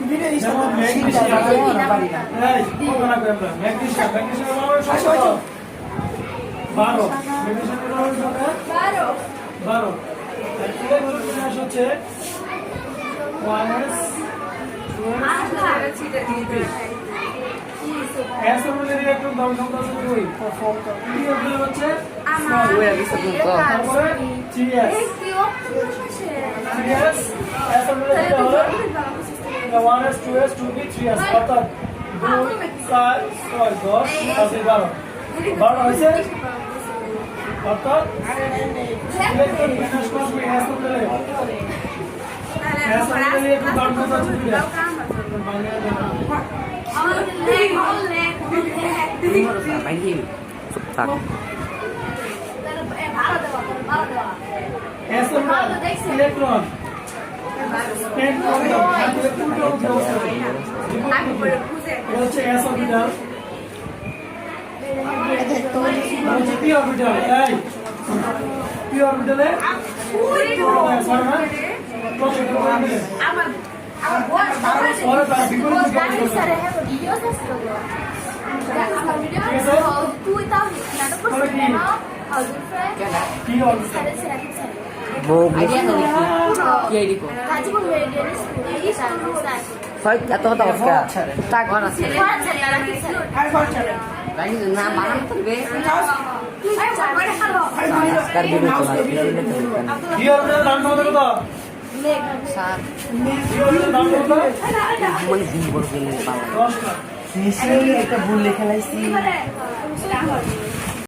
যেমন ম্যাগনেসিয়াম এই কোনা করবে ম্যাগনেসিয়াম বর্ণের সংখ্যা কত 12 ম্যাগনেসিয়ামের বর্ণের সংখ্যা 12 আর ক্লোরিনের বিন্যাস হচ্ছে S অণুর ইলেকট্রন দাম সংখ্যা হচ্ছে 2 P অণুর হচ্ছে তারপরে 3s 3s S অণুর হলো 1s 2s 2p 3s অর্থাৎ 2 4 6 10 আর 12 হয়েছে অর্থাৎ ইলেকট্রন বিন্যাস করবে S অণুর S অণুর ইলেকট্রন দাম সংখ্যা হচ্ছে 2 Tak. ইলেকট্রন স্পেন হচ্ছে s অরবিটাল হচ্ছে p অরবিটাল এই p অরবিটালে Fight atau tak Oscar? Tak mana sih? Lagi nama mana tuh be? Oscar dulu tuh lagi ini tuh. Dia udah dalam kota. Saat. Dia udah dalam kota. Cuma di bawah sini pala. Nisir itu boleh kalau sih.